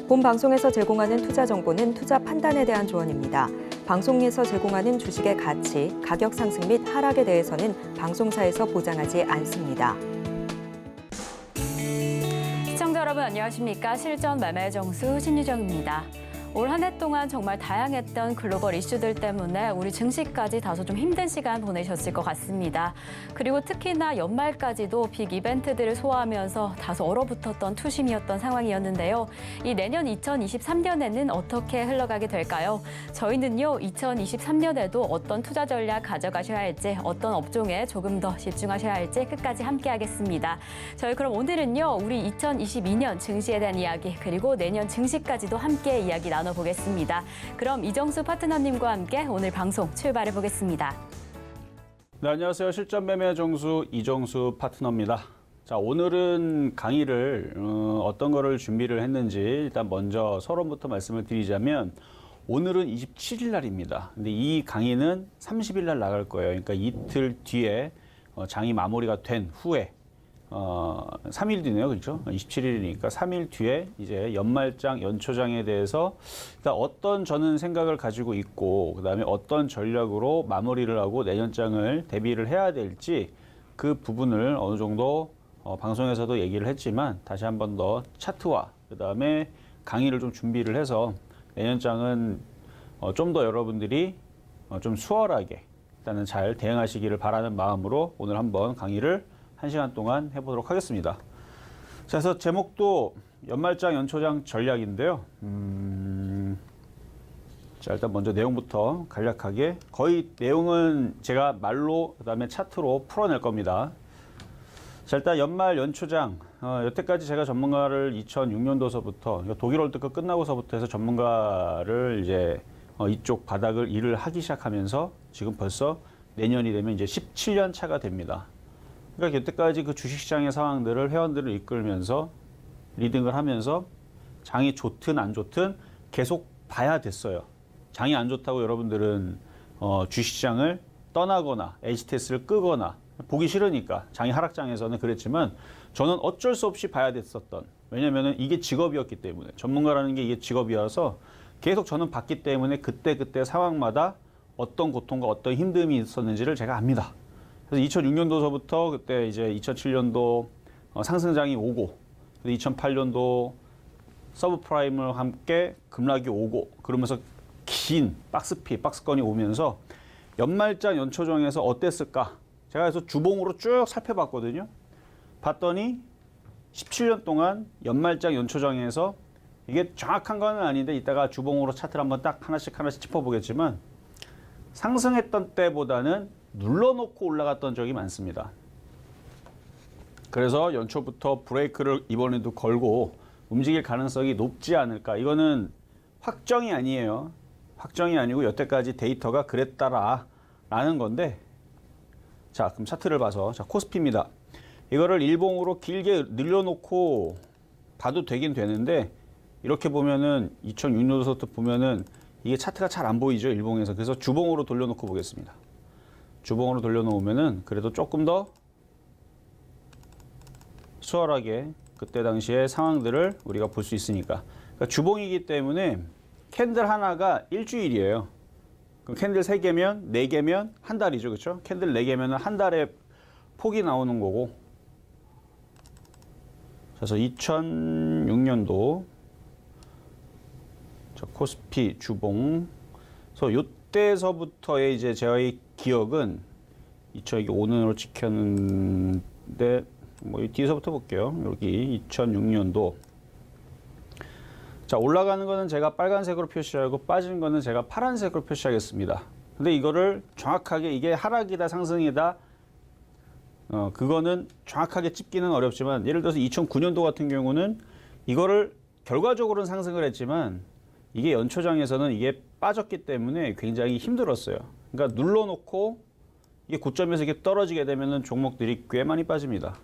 본 방송에서 제공하는 투자 정보는 투자 판단에 대한 조언입니다. 방송에서 제공하는 주식의 가치, 가격 상승 및 하락에 대해서는 방송사에서 보장하지 않습니다. 시청자 여러분 안녕하십니까? 실전 매매 정수 신유정입니다. 올 한 해 동안 정말 다양했던 글로벌 이슈들 때문에 우리 증시까지 다소 좀 힘든 시간 보내셨을 것 같습니다. 그리고 특히나 연말까지도 빅 이벤트들을 소화하면서 다소 얼어붙었던 투심이었던 상황이었는데요. 이 내년 2023년에는 어떻게 흘러가게 될까요? 저희는요, 2023년에도 어떤 투자 전략 가져가셔야 할지, 어떤 업종에 조금 더 집중하셔야 할지 끝까지 함께하겠습니다. 저희 그럼 오늘은요, 우리 2022년 증시에 대한 이야기, 그리고 내년 증시까지도 함께 이야기 나눠보겠습니다. 그럼 이정수 파트너님과 함께 오늘 방송 출발해 보겠습니다. 네, 안녕하세요. 실전 매매 정수 이정수 파트너입니다. 자, 오늘은 강의를 어떤 거를 준비를 했는지 일단 먼저 서론부터 말씀을 드리자면 오늘은 27일 날입니다. 근데 이 강의는 30일 날 나갈 거예요. 그러니까 이틀 뒤에 장이 마무리가 된 후에 3일 뒤네요. 그렇죠? 27일이니까 3일 뒤에 이제 연말장, 연초장에 대해서 일단 어떤 저는 생각을 가지고 있고 그다음에 어떤 전략으로 마무리를 하고 내년장을 대비를 해야 될지 그 부분을 어느 정도 방송에서도 얘기를 했지만 다시 한 번 더 차트와 그다음에 강의를 좀 준비를 해서 내년장은 좀 더 여러분들이 좀 수월하게 일단은 잘 대응하시기를 바라는 마음으로 오늘 한번 강의를 1시간 동안 해보도록 하겠습니다. 자, 그래서 제목도 연말장, 연초장 전략인데요. 자, 일단 먼저 내용부터 간략하게 거의 내용은 제가 말로 그다음에 차트로 풀어낼 겁니다. 자, 일단 연말, 연초장 여태까지 제가 전문가를 2006년도서부터 독일 월드컵 끝나고서부터 해서 전문가를 이제 이쪽 바닥을 일을 하기 시작하면서 지금 벌써 내년이 되면 이제 17년 차가 됩니다. 그러니까 여태까지 그 주식시장의 상황들을 회원들을 이끌면서 리딩을 하면서 장이 좋든 안 좋든 계속 봐야 됐어요. 장이 안 좋다고 여러분들은 주식시장을 떠나거나 HTS를 끄거나 보기 싫으니까 장이 하락장에서는 그랬지만 저는 어쩔 수 없이 봐야 됐었던, 왜냐면은 이게 직업이었기 때문에, 전문가라는 게 이게 직업이어서 계속 저는 봤기 때문에 그때 상황마다 어떤 고통과 어떤 힘듦이 있었는지를 제가 압니다. 그래서 2006년도서부터 그때 이제 2007년도 상승장이 오고 2008년도 서브프라임과 함께 급락이 오고 그러면서 긴 박스건이 오면서 연말장 연초정에서 어땠을까? 제가 그래서 주봉으로 쭉 살펴봤거든요. 봤더니 17년 동안 연말장 연초정에서 이게 정확한 건 아닌데 이따가 주봉으로 차트를 한번 딱 하나씩 짚어보겠지만 상승했던 때보다는 눌러놓고 올라갔던 적이 많습니다. 그래서 연초부터 브레이크를 이번에도 걸고 움직일 가능성이 높지 않을까. 이거는 확정이 아니에요. 확정이 아니고 여태까지 데이터가 그랬다라는 건데, 자, 그럼 차트를 봐서, 자, 코스피입니다. 이거를 일봉으로 길게 늘려놓고 봐도 되긴 되는데 이렇게 보면은 2006년도부터 보면은 이게 차트가 잘 안 보이죠, 일봉에서. 그래서 주봉으로 돌려놓고 보겠습니다. 주봉으로 돌려놓으면은 그래도 조금 더 수월하게 그때 당시의 상황들을 우리가 볼 수 있으니까. 그러니까 주봉이기 때문에 캔들 하나가 일주일이에요. 그럼 캔들 3개면 4개면 한 달이죠. 그렇죠? 캔들 4개면 한 달에 폭이 나오는 거고. 그래서 2006년도 코스피 주봉. 그래서 요때서부터의 이제 저의 기억은 2005년으로 찍혔는데 뭐 뒤에서부터 볼게요. 여기 2006년도. 자, 올라가는 거는 제가 빨간색으로 표시하고 빠지는 거는 제가 파란색으로 표시하겠습니다. 근데 이거를 정확하게 이게 하락이다 상승이다 그거는 정확하게 찝기는 어렵지만, 예를 들어서 2009년도 같은 경우는 이거를 결과적으로는 상승을 했지만 이게 연초장에서는 이게 빠졌기 때문에 굉장히 힘들었어요. 그러니까 눌러놓고 이게 고점에서 이렇게 떨어지게 되면은 종목들이 꽤 많이 빠집니다.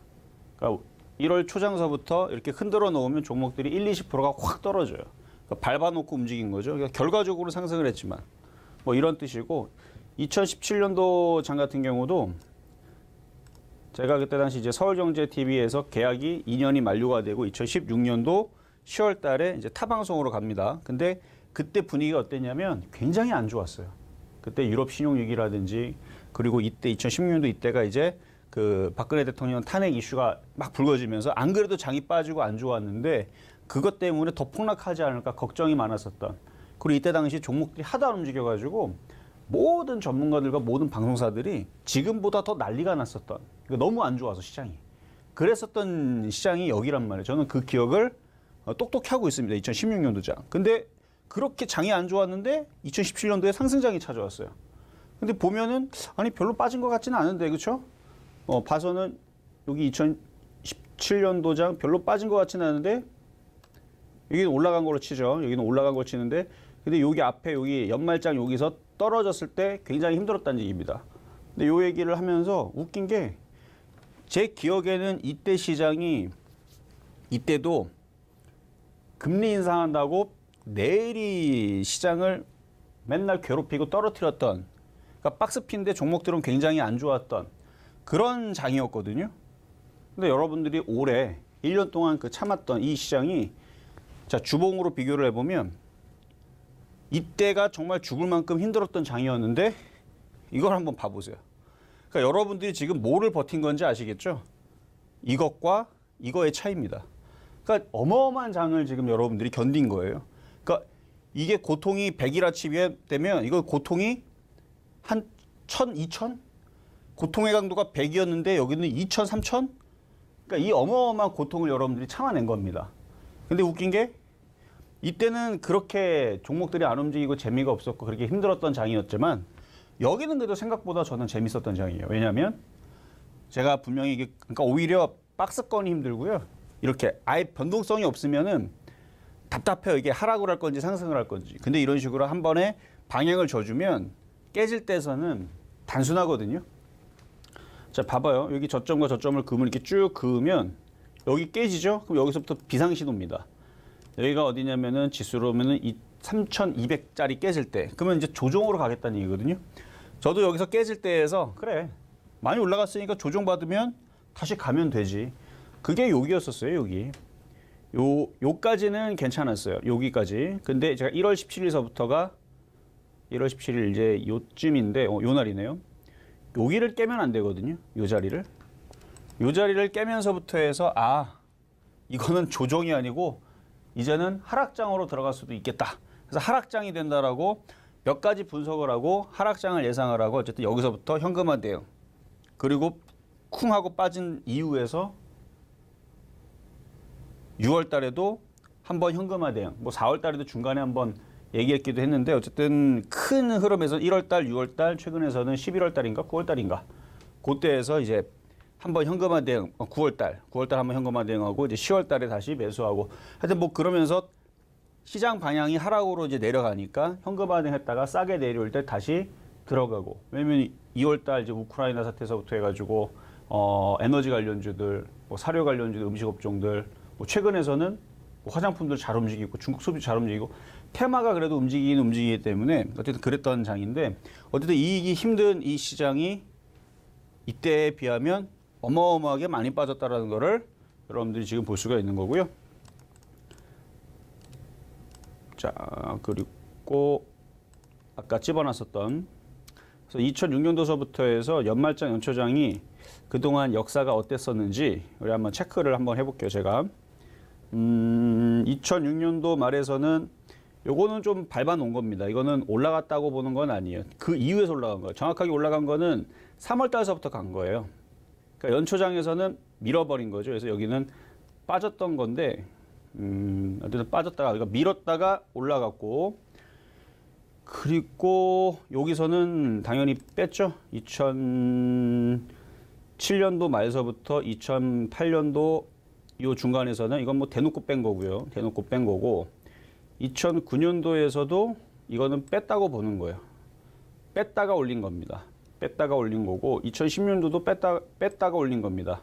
그러니까 1월 초장서부터 이렇게 흔들어 놓으면 종목들이 20%가 확 떨어져요. 그러니까 밟아놓고 움직인 거죠. 그러니까 결과적으로 상승을 했지만 뭐 이런 뜻이고, 2017년도 장 같은 경우도 제가 그때 당시 이제 서울경제TV에서 계약이 2년이 만료가 되고 2016년도 10월 달에 이제 타방송으로 갑니다. 근데 그때 분위기가 어땠냐면 굉장히 안 좋았어요. 그때 유럽 신용위기라든지 그리고 이때 2016년도 이때가 이제 그 박근혜 대통령 탄핵 이슈가 막 불거지면서 안 그래도 장이 빠지고 안 좋았는데 그것 때문에 더 폭락하지 않을까 걱정이 많았었던. 그리고 이때 당시 종목들이 하도 안 움직여가지고 모든 전문가들과 모든 방송사들이 지금보다 더 난리가 났었던. 너무 안 좋아서 시장이. 그랬었던 시장이 여기란 말이에요. 저는 그 기억을 똑똑히 하고 있습니다. 2016년도 장. 근데 그렇게 장이 안 좋았는데 2017년도에 상승장이 찾아왔어요. 근데 보면은 아니 별로 빠진 것 같지는 않은데 그렇죠? 봐서는 여기 2017년도 장 별로 빠진 것 같지는 않은데 여기는 올라간 걸로 치죠. 여기는 올라간 걸 치는데 근데 여기 앞에 여기 연말장 여기서 떨어졌을 때 굉장히 힘들었다는 얘기입니다. 근데 요 얘기를 하면서 웃긴 게 제 기억에는 이때 시장이 이때도 금리 인상한다고 내일이 시장을 맨날 괴롭히고 떨어뜨렸던 그러니까 박스핀데 종목들은 굉장히 안 좋았던 그런 장이었거든요. 근데 여러분들이 올해 1년 동안 그 참았던 이 시장이 자 주봉으로 비교를 해보면 이때가 정말 죽을 만큼 힘들었던 장이었는데 이걸 한번 봐보세요. 그러니까 여러분들이 지금 뭐를 버틴 건지 아시겠죠? 이것과 이거의 차이입니다. 그러니까 어마어마한 장을 지금 여러분들이 견딘 거예요. 그러니까 이게 고통이 100이라 되면 이거 고통이 한 1000, 2000? 고통의 강도가 100이었는데 여기는 2000, 3000? 그러니까 이 어마어마한 고통을 여러분들이 참아낸 겁니다. 근데 웃긴 게 이때는 그렇게 종목들이 안 움직이고 재미가 없었고 그렇게 힘들었던 장이었지만 여기는 그래도 생각보다 저는 재밌었던 장이에요. 왜냐하면 제가 분명히 이게 그러니까 오히려 박스권이 힘들고요. 이렇게 아예 변동성이 없으면은 답답해요. 이게 하락을 할 건지 상승을 할 건지. 근데 이런 식으로 한 번에 방향을 줘주면 깨질 때에서는 단순하거든요. 자, 봐봐요. 여기 저점과 저점을 그으면 이렇게 쭉 그으면 여기 깨지죠? 그럼 여기서부터 비상신호입니다. 여기가 어디냐면은 지수로 보면은 이 3,200짜리 깨질 때. 그러면 이제 조정으로 가겠다는 얘기거든요. 저도 여기서 깨질 때에서 그래. 많이 올라갔으니까 조정받으면 다시 가면 되지. 그게 여기였었어요, 여기. 요까지는 괜찮았어요. 여기까지. 근데 제가 1월 17일서부터가 1월 17일 이제 요쯤인데 요 날이네요. 여기를 깨면 안 되거든요. 요 자리를. 요 자리를 깨면서부터 해서 이거는 조정이 아니고 이제는 하락장으로 들어갈 수도 있겠다. 그래서 하락장이 된다라고 몇 가지 분석을 하고 하락장을 예상을 하고 어쨌든 여기서부터 현금화 대응. 그리고 쿵 하고 빠진 이후에서 6월 달에도 한번 현금화 대응. 뭐 4월 달에도 중간에 한번 얘기했기도 했는데 어쨌든 큰 흐름에서 1월 달, 6월 달, 최근에서는 11월 달인가 9월 달인가 그때에서 이제 한번 현금화 대응, 9월 달 한번 현금화 대응하고 이제 10월 달에 다시 매수하고 하여튼 뭐 그러면서 시장 방향이 하락으로 이제 내려가니까 현금화 대응했다가 싸게 내려올 때 다시 들어가고 왜냐면 2월 달 이제 우크라이나 사태에서부터 해가지고 에너지 관련주들, 뭐 사료 관련주들, 음식 업종들 뭐 최근에서는 뭐 화장품들 잘 움직이고 중국 소비 잘 움직이고 테마가 그래도 움직이기 때문에 어쨌든 그랬던 장인데 어쨌든 이익이 힘든 이 시장이 이때에 비하면 어마어마하게 많이 빠졌다라는 거를 여러분들이 지금 볼 수가 있는 거고요. 자, 그리고 아까 집어놨었던 그래서 2006년도서부터 해서 연말장 연초장이 그동안 역사가 어땠었는지 우리 한번 체크를 한번 해볼게요. 제가 2006년도 말에서는 요거는 좀 밟아 놓은 겁니다. 이거는 올라갔다고 보는 건 아니에요. 그 이후에서 올라간 거예요. 정확하게 올라간 거는 3월 달서부터 간 거예요. 그러니까 연초장에서는 밀어버린 거죠. 그래서 여기는 빠졌던 건데 어쨌든 빠졌다가 그러니까 밀었다가 올라갔고 그리고 여기서는 당연히 뺐죠. 2007년도 말서부터 2008년도 요 중간에서는 이건 뭐 대놓고 뺀 거고요. 대놓고 뺀 거고 2009년도에서도 이거는 뺐다고 보는 거예요. 뺐다가 올린 겁니다. 뺐다가 올린 거고 2010년도도 뺐다가 올린 겁니다.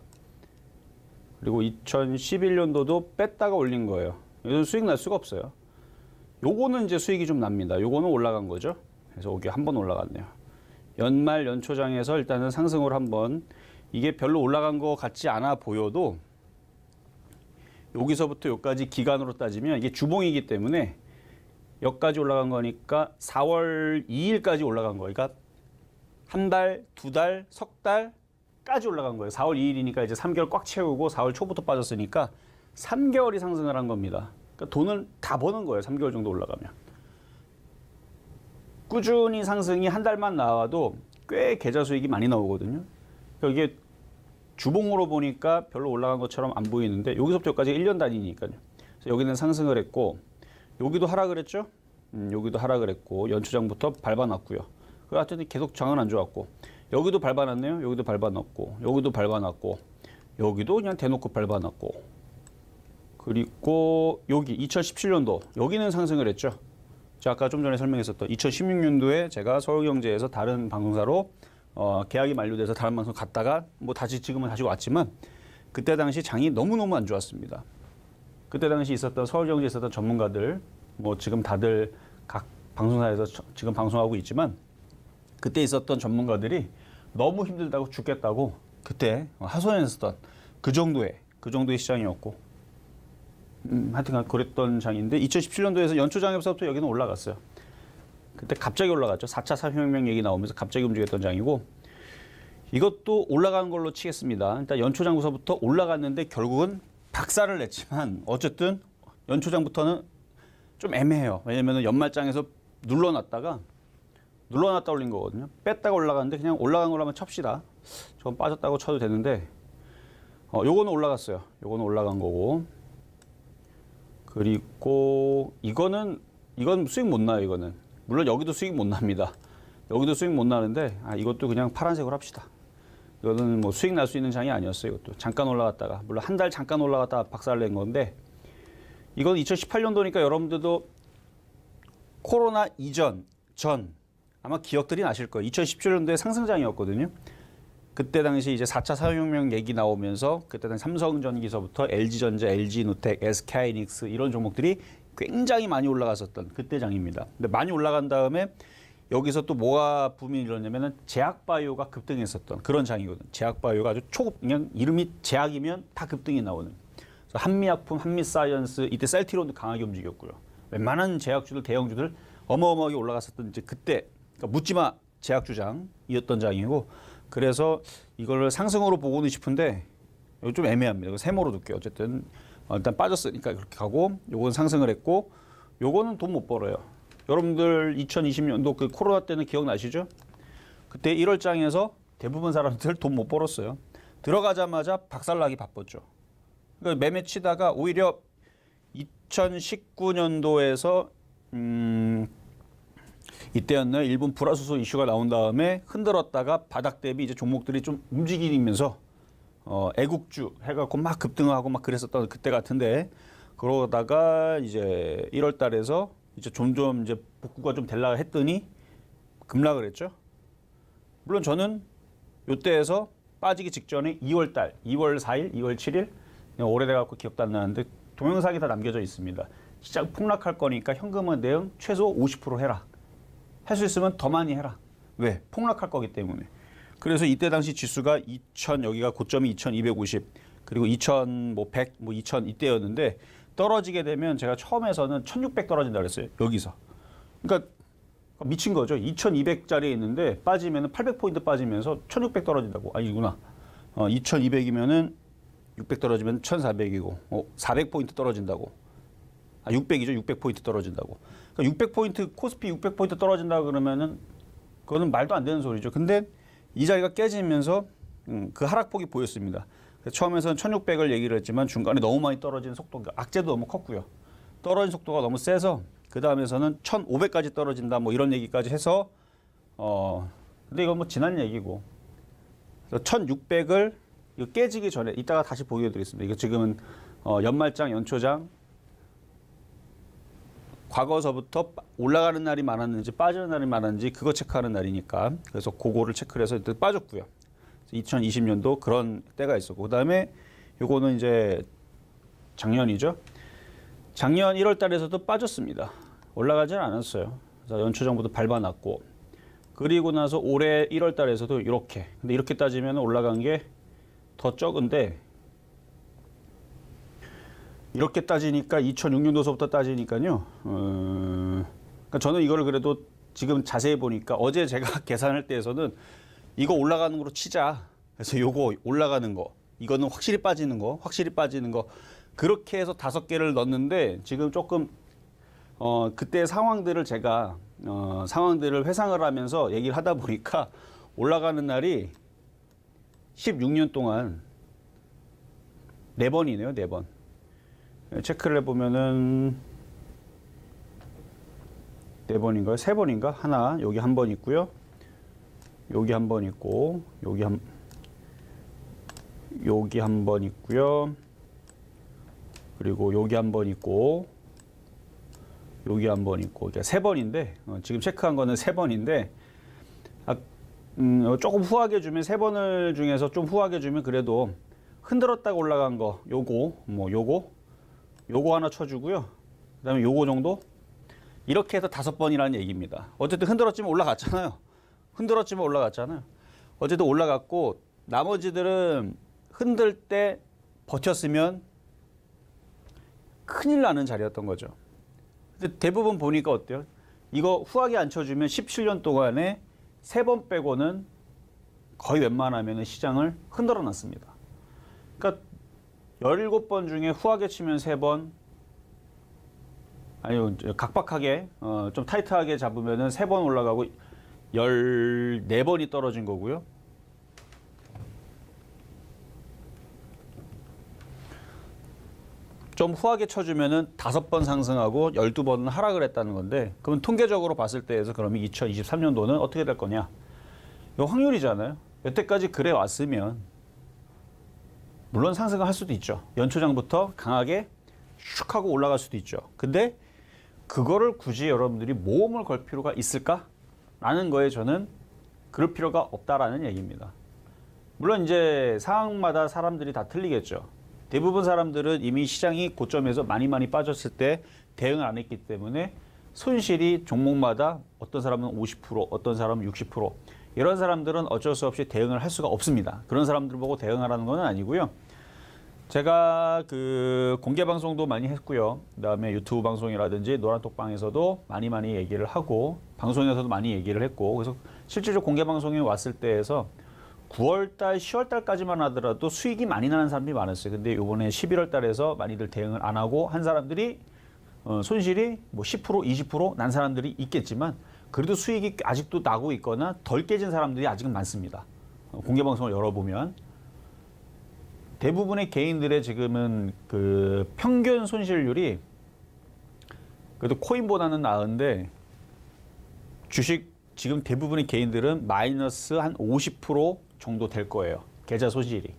그리고 2011년도도 뺐다가 올린 거예요. 이건 수익 날 수가 없어요. 요거는 이제 수익이 좀 납니다. 요거는 올라간 거죠. 그래서 여기 한 번 올라갔네요. 연말 연초장에서 일단은 상승을 한번 이게 별로 올라간 것 같지 않아 보여도 여기서부터 여기까지 기간으로 따지면 이게 주봉이기 때문에 여기까지 올라간 거니까 4월 2일까지 올라간 거예요. 그러니까 한 달, 두 달, 석 달까지 올라간 거예요. 4월 2일이니까 이제 3개월 꽉 채우고 4월 초부터 빠졌으니까 3개월이 상승을 한 겁니다. 그러니까 돈을 다 버는 거예요. 3개월 정도 올라가면. 꾸준히 상승이 한 달만 나와도 꽤 계좌 수익이 많이 나오거든요. 그러니까 이게 주봉으로 보니까 별로 올라간 것처럼 안 보이는데 여기서부터 여기까지 1년 단위니까요. 그래서 여기는 상승을 했고 여기도 하락을 했죠. 여기도 하락을 했고 연초장부터 밟아놨고요. 하여튼 계속 장은 안 좋았고 여기도 밟아놨네요. 여기도 밟아놨고 여기도 밟아놨고 여기도 그냥 대놓고 밟아놨고 그리고 여기 2017년도 여기는 상승을 했죠. 제가 아까 좀 전에 설명했었던 2016년도에 제가 서울경제에서 다른 방송사로 계약이 만료돼서 다른 방송 갔다가 뭐 다시 지금은 다시 왔지만 그때 당시 장이 너무너무 안 좋았습니다. 그때 당시 있었던 서울경제에 있었던 전문가들 뭐 지금 다들 각 방송사에서 지금 방송하고 있지만 그때 있었던 전문가들이 너무 힘들다고 죽겠다고 그때 하소연했었던 그 정도의 시장이었고 하여튼 그랬던 장인데 2017년도에서 연초장에서부터 여기는 올라갔어요. 그때 갑자기 올라갔죠. 4차 산업혁명 얘기 나오면서 갑자기 움직였던 장이고 이것도 올라가는 걸로 치겠습니다. 일단 연초장부터 올라갔는데 결국은 박살을 냈지만 어쨌든 연초장부터는 좀 애매해요. 왜냐면 연말장에서 눌러놨다 올린 거거든요. 뺐다가 올라갔는데 그냥 올라간 걸로 한번 칩시다. 저건 빠졌다고 쳐도 되는데 요거는 올라갔어요. 요거는 올라간 거고 그리고 이건 수익 못 나요. 이거는 물론 여기도 수익 못 납니다. 여기도 수익 못 나는데 이것도 그냥 파란색으로 합시다. 이거는 뭐 수익 날 수 있는 장이 아니었어요. 이것도 잠깐 올라갔다가 물론 한 달 잠깐 올라갔다가 박살 낸 건데 이건 2018년도니까 여러분들도 코로나 전 아마 기억들이 나실 거예요. 2017년도에 상승장이었거든요. 그때 당시 이제 4차 산업혁명 얘기 나오면서 그때 당시 삼성전기서부터 LG전자, LG누텍, SK하이닉스 이런 종목들이 굉장히 많이 올라갔었던 그때 장입니다. 근데 많이 올라간 다음에 여기서 또 뭐가 붐이 일었냐면은 제약바이오가 급등했었던 그런 장이거든요. 제약바이오가 아주 그냥 이름이 제약이면 다 급등이 나오는. 그래서 한미약품, 한미사이언스 이때 셀트리온도 강하게 움직였고요. 웬만한 제약주들, 대형주들 어마어마하게 올라갔었던 이제 그때 그러니까 묻지마 제약주장이었던 장이고 그래서 이걸 상승으로 보고는 싶은데 이거 좀 애매합니다. 세모로 둘게요. 어쨌든 일단 빠졌으니까 그렇게 가고 요건 상승을 했고 요거는 돈 못 벌어요. 여러분들 2020년도 그 코로나 때는 기억나시죠? 그때 1월장에서 대부분 사람들 돈 못 벌었어요. 들어가자마자 박살나기 바빴죠. 그러니까 매매 치다가 오히려 2019년도에서 이때였나요? 일본 불화수소 이슈가 나온 다음에 흔들었다가 바닥 대비 이제 종목들이 좀 움직이면서 애국주 해갖고 막 급등하고 막 그랬었던 그때 같은데 그러다가 이제 1월 달에서 이제 점점 이제 복구가 좀 될라 했더니 급락을 했죠. 물론 저는 요때에서 빠지기 직전에 2월 달, 2월 4일, 2월 7일 오래돼 갖고 기억도 안 나는데 동영상이 다 남겨져 있습니다. 시장 폭락할 거니까 현금화 대응 최소 50% 해라. 할 수 있으면 더 많이 해라. 왜? 폭락할 거기 때문에. 그래서 이때 당시 지수가 2000 여기가 고점이 2250 그리고 2100 뭐 2000 이때였는데 떨어지게 되면 제가 처음에서는 1600 떨어진다 그랬어요. 여기서. 그러니까 미친 거죠. 2200짜리에 있는데 빠지면 800포인트 빠지면서 1600 떨어진다고. 아니구나. 2200이면은 600 떨어지면 1400이고 400포인트 떨어진다고. 600이죠. 600포인트 떨어진다고. 그러니까 600포인트 코스피 600포인트 떨어진다 그러면은 그거는 말도 안 되는 소리죠. 근데 이 자리가 깨지면서 그 하락폭이 보였습니다. 처음에서는 1600을 얘기를 했지만 중간에 너무 많이 떨어지는 속도가 악재도 너무 컸고요. 떨어진 속도가 너무 세서 그 다음에서는 1500까지 떨어진다 뭐 이런 얘기까지 해서 근데 이건 뭐 지난 얘기고 1600을 이거 깨지기 전에 이따가 다시 보여드리겠습니다. 이거 지금은 연말장, 연초장 과거서부터 올라가는 날이 많았는지 빠지는 날이 많았는지 그거 체크하는 날이니까 그래서 그거를 체크를 해서 이때 빠졌고요. 2020년도 그런 때가 있었고 그다음에 요거는 이제 작년이죠. 작년 1월 달에서도 빠졌습니다. 올라가지는 않았어요. 그래서 연초정부도 밟아놨고 그리고 나서 올해 1월 달에서도 이렇게 근데 이렇게 따지면 올라간 게 더 적은데 이렇게 따지니까 2006년도서부터 따지니까요. 그러니까 저는 이거를 그래도 지금 자세히 보니까 어제 제가 계산할 때에서는 이거 올라가는 거로 치자. 그래서 요거 올라가는 거, 이거는 확실히 빠지는 거, 확실히 빠지는 거 그렇게 해서 5개를 넣었는데 지금 조금 그때 상황들을 제가 상황들을 회상을 하면서 얘기를 하다 보니까 올라가는 날이 16년 동안 4번이네요, 4번. 체크를 해보면은 4번인가요? 3번인가? 하나, 여기 한 번 있고요. 여기 한 번 있고, 여기 한 번 있고요. 그리고 여기 한 번 있고, 여기 한 번 있고, 그러니까 3번인데, 지금 체크한 거는 3번인데, 조금 후하게 주면 3번을 중에서 좀 후하게 주면 그래도 흔들었다가 올라간 거, 요거 하나 쳐주고요. 그 다음에 요거 정도? 이렇게 해서 5번이라는 얘기입니다. 어쨌든 흔들었지만 올라갔잖아요. 흔들었지만 올라갔잖아요. 어쨌든 올라갔고, 나머지들은 흔들 때 버텼으면 큰일 나는 자리였던 거죠. 근데 대부분 보니까 어때요? 이거 후하게 안 쳐주면 17년 동안에 3번 빼고는 거의 웬만하면 시장을 흔들어 놨습니다. 그러니까 17번 중에 후하게 치면 3번, 아니요, 각박하게, 좀 타이트하게 잡으면은 3번 올라가고 14번이 떨어진 거고요. 좀 후하게 쳐주면은 5번 상승하고 12번은 하락을 했다는 건데, 그러면 통계적으로 봤을 때에서 그러면 2023년도는 어떻게 될 거냐? 이거 확률이잖아요. 여태까지 그래 왔으면, 물론 상승을 할 수도 있죠. 연초장부터 강하게 슉 하고 올라갈 수도 있죠. 근데 그거를 굳이 여러분들이 모험을 걸 필요가 있을까? 라는 거에 저는 그럴 필요가 없다라는 얘기입니다. 물론 이제 상황마다 사람들이 다 틀리겠죠. 대부분 사람들은 이미 시장이 고점에서 많이 빠졌을 때 대응을 안 했기 때문에 손실이 종목마다 어떤 사람은 50%, 어떤 사람은 60%, 이런 사람들은 어쩔 수 없이 대응을 할 수가 없습니다. 그런 사람들 보고 대응하라는 건 아니고요. 제가 그 공개 방송도 많이 했고요. 그다음에 유튜브 방송이라든지 노란톡방에서도 많이 얘기를 하고, 방송에서도 많이 얘기를 했고, 그래서 실제로 공개 방송에 왔을 때에서 9월달, 10월달까지만 하더라도 수익이 많이 나는 사람들이 많았어요. 근데 이번에 11월달에서 많이들 대응을 안 하고 한 사람들이 손실이 뭐 10%, 20%난 사람들이 있겠지만, 그래도 수익이 아직도 나고 있거나 덜 깨진 사람들이 아직은 많습니다. 공개 방송을 열어보면 대부분의 개인들의 지금은 그 평균 손실률이 그래도 코인보다는 나은데, 주식 지금 대부분의 개인들은 마이너스 한 50% 정도 될 거예요. 계좌 손실이.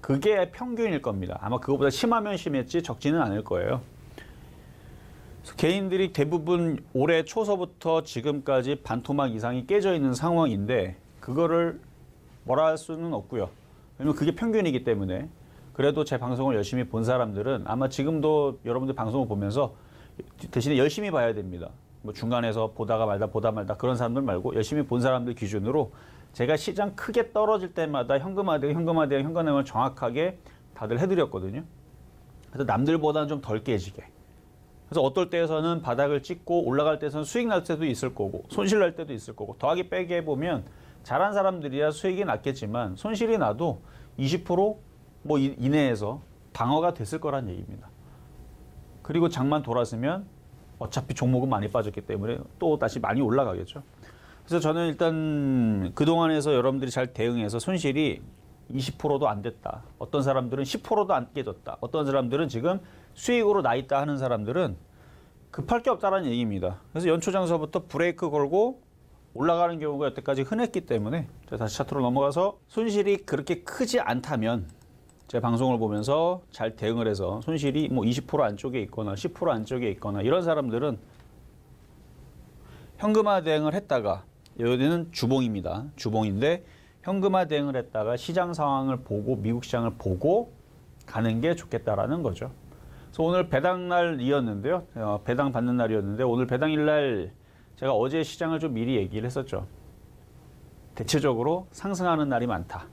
그게 평균일 겁니다. 아마 그거보다 심하면 심했지 적지는 않을 거예요. 그래서 개인들이 대부분 올해 초서부터 지금까지 반토막 이상이 깨져 있는 상황인데, 그거를 뭐라 할 수는 없고요. 왜냐면 그게 평균이기 때문에. 그래도 제 방송을 열심히 본 사람들은 아마 지금도 여러분들 방송을 보면서 대신에 열심히 봐야 됩니다. 뭐 중간에서 보다 말다 그런 사람들 말고 열심히 본 사람들 기준으로 제가 시장 크게 떨어질 때마다 현금화대응 정확하게 다들 해드렸거든요. 그래서 남들보다는 좀 덜 깨지게. 그래서 어떨 때에서는 바닥을 찍고 올라갈 때에서는 수익 날 때도 있을 거고 손실 날 때도 있을 거고, 더하기 빼기 해보면 잘한 사람들이야 수익이 났겠지만 손실이 나도 20%뭐 이내에서 방어가 됐을 거란 얘기입니다. 그리고 장만 돌았으면 어차피 종목은 많이 빠졌기 때문에 또 다시 많이 올라가겠죠. 그래서 저는 일단 그동안에서 여러분들이 잘 대응해서 손실이 20%도 안 됐다. 어떤 사람들은 10%도 안 깨졌다. 어떤 사람들은 지금 수익으로 나 있다 하는 사람들은 급할 게 없다는 얘기입니다. 그래서 연초장서부터 브레이크 걸고 올라가는 경우가 여태까지 흔했기 때문에, 다시 차트로 넘어가서 손실이 그렇게 크지 않다면 제 방송을 보면서 잘 대응을 해서 손실이 뭐 20% 안쪽에 있거나 10% 안쪽에 있거나 이런 사람들은 현금화 대응을 했다가, 여기는 주봉입니다. 주봉인데 현금화 대응을 했다가 시장 상황을 보고 미국 시장을 보고 가는 게 좋겠다라는 거죠. 그래서 오늘 배당 날이었는데요. 배당 받는 날이었는데 오늘 배당일 날 제가 어제 시장을 좀 미리 얘기를 했었죠. 대체적으로 상승하는 날이 많다.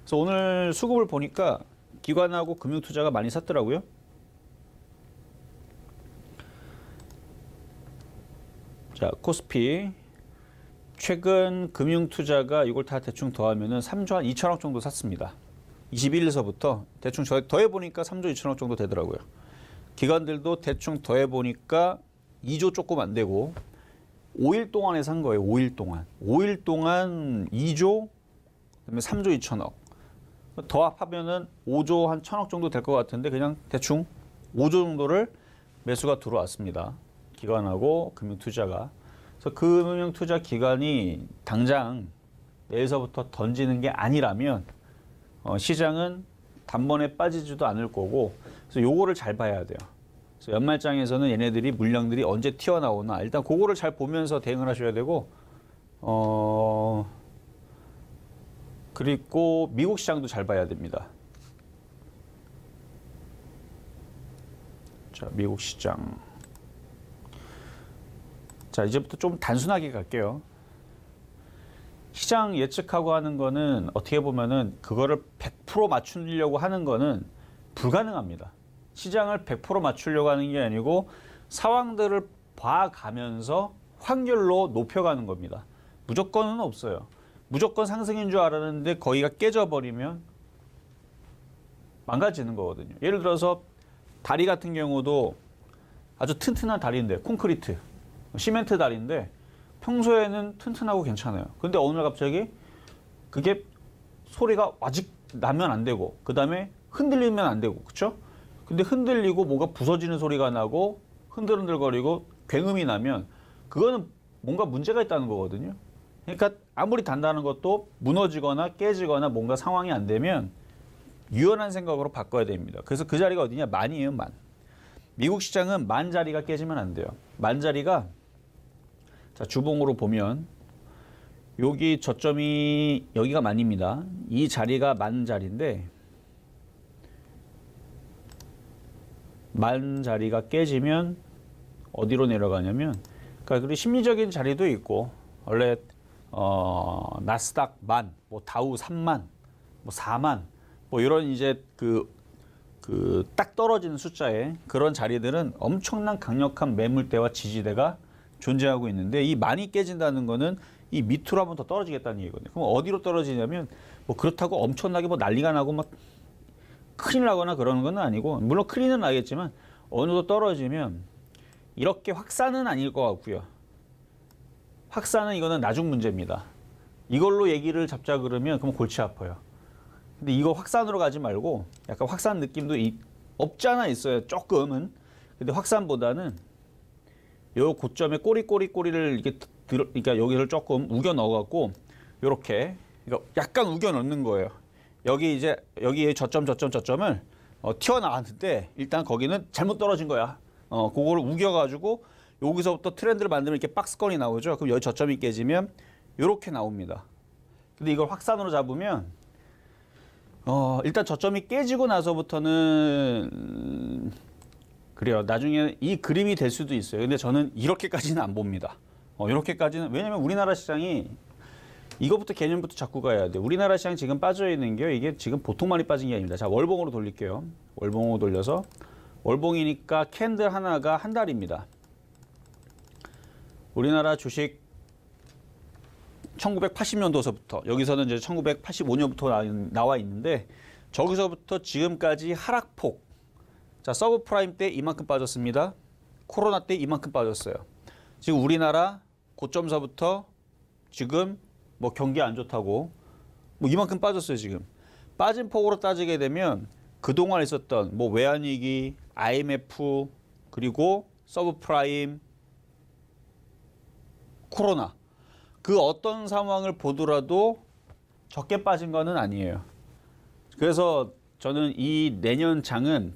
그래서 오늘 수급을 보니까 기관하고 금융투자가 많이 샀더라고요. 자, 코스피 최근 금융투자가 이걸 다 대충 더하면은 3조 한 2천억 정도 샀습니다. 21일서부터 대충 더해 보니까 3조 2천억 정도 되더라고요. 기관들도 대충 더해 보니까 2조 조금 안 되고 5일 동안에 산 거예요. 5일 동안. 5일 동안 2조 그다음에 3조 2천억. 더 합하면은 5조 한 1천억 정도 될 것 같은데 그냥 대충 5조 정도를 매수가 들어왔습니다. 기관하고 금융투자가. 그래서 금융투자 기관이 당장 내일서부터 던지는 게 아니라면 시장은 단번에 빠지지도 않을 거고 그래서 요거를 잘 봐야 돼요. 그래서 연말장에서는 얘네들이 물량들이 언제 튀어나오나 일단 그거를 잘 보면서 대응을 하셔야 되고 그리고 미국 시장도 잘 봐야 됩니다. 자, 미국 시장. 자, 이제부터 좀 단순하게 갈게요. 시장 예측하고 하는 거는 어떻게 보면은 그거를 100% 맞추려고 하는 거는 불가능합니다. 시장을 100% 맞추려고 하는 게 아니고 상황들을 봐가면서 확률로 높여가는 겁니다. 무조건은 없어요. 무조건 상승인 줄 알았는데 거기가 깨져버리면 망가지는 거거든요. 예를 들어서 다리 같은 경우도 아주 튼튼한 다리인데 콘크리트, 시멘트 다리인데 평소에는 튼튼하고 괜찮아요. 근데 어느 날 갑자기 그게 소리가 와직 나면 안 되고 그 다음에 흔들리면 안 되고 그렇죠? 근데 흔들리고 뭐가 부서지는 소리가 나고 흔들흔들거리고 굉음이 나면 그거는 뭔가 문제가 있다는 거거든요. 그러니까 아무리 단단한 것도 무너지거나 깨지거나 뭔가 상황이 안 되면 유연한 생각으로 바꿔야 됩니다. 그래서 그 자리가 어디냐? 만이에요, 만. 미국 시장은 만 자리가 깨지면 안 돼요. 만 자리가 자, 주봉으로 보면 여기 저점이 여기가 만입니다. 이 자리가 만 자리인데 만 자리가 깨지면 어디로 내려가냐면 그러니까 우리 심리적인 자리도 있고 원래 나스닥 만, 뭐 다우 3만, 뭐 4만 뭐 이런 이제 그 딱 떨어지는 숫자에 그런 자리들은 엄청난 강력한 매물대와 지지대가 존재하고 있는데 이 만이 깨진다는 거는 이 밑으로 한번 더 떨어지겠다는 얘기거든요. 그럼 어디로 떨어지냐면 뭐 그렇다고 엄청나게 뭐 난리가 나고 막 큰일 나거나 그러는 건 아니고 물론 큰일은 나겠지만 어느 정도 떨어지면 이렇게 확산은 아닐 것 같고요. 확산은 이거는 나중 문제입니다. 이걸로 얘기를 잡자 그러면 그럼 골치 아파요. 근데 이거 확산으로 가지 말고 약간 확산 느낌도 없지 않아 있어요. 조금은. 근데 확산보다는 요 고점에 꼬리를 이렇게 그러니까 여기를 조금 우겨 넣어갖고 요렇게 그러니까 약간 우겨 넣는 거예요. 여기 이제 여기에 저점을 튀어나왔는데 일단 거기는 잘못 떨어진 거야. 그거를 우겨가지고 여기서부터 트렌드를 만들면 이렇게 박스권이 나오죠. 그럼 여기 저점이 깨지면 요렇게 나옵니다. 근데 이걸 확산으로 잡으면 일단 저점이 깨지고 나서부터는 그래요. 나중에 이 그림이 될 수도 있어요. 근데 저는 이렇게까지는 안 봅니다. 이렇게까지는 왜냐면 우리나라 시장이 이거부터 개념부터 잡고 가야 돼요. 우리나라 시장 지금 빠져 있는 게 이게 지금 보통 많이 빠진 게 아닙니다. 자, 월봉으로 돌릴게요. 월봉으로 돌려서 월봉이니까 캔들 하나가 한 달입니다. 우리나라 주식 1980년도서부터 여기서는 이제 1985년부터 나와 있는데 저기서부터 지금까지 하락폭. 자, 서브프라임 때 이만큼 빠졌습니다. 코로나 때 이만큼 빠졌어요. 지금 우리나라 고점서부터 지금 뭐 경기 안 좋다고 뭐 이만큼 빠졌어요, 지금. 빠진 폭으로 따지게 되면 그동안 있었던 뭐 외환위기, IMF, 그리고 서브프라임, 코로나. 그 어떤 상황을 보더라도 적게 빠진 거는 아니에요. 그래서 저는 이 내년 장은